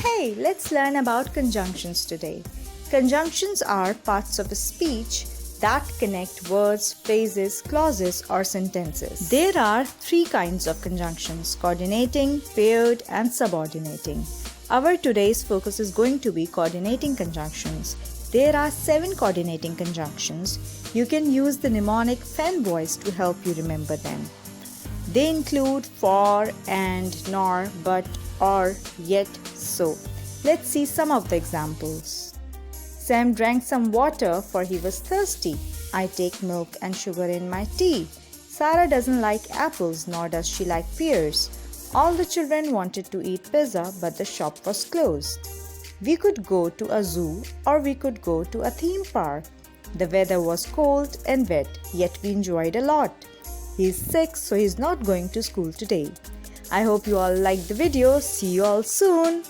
Hey, let's learn about conjunctions today. Conjunctions are parts of a speech that connect words, phrases, clauses, or sentences. There are three kinds of conjunctions: coordinating, paired, and subordinating. Our today's focus is going to be coordinating conjunctions. There are 7 coordinating conjunctions. You can use the mnemonic FEN voice to help you remember them. They include for, and, nor, but, or, yet, so. Let's see some of the examples. Sam drank some water for he was thirsty. I take milk and sugar in my tea. Sarah doesn't like apples, nor does she like pears. All the children wanted to eat pizza, but the shop was closed. We could go to a zoo, or we could go to a theme park. The weather was cold and wet, yet we enjoyed a lot. He's sick, so he's not going to school today. I hope you all liked the video. See you all soon.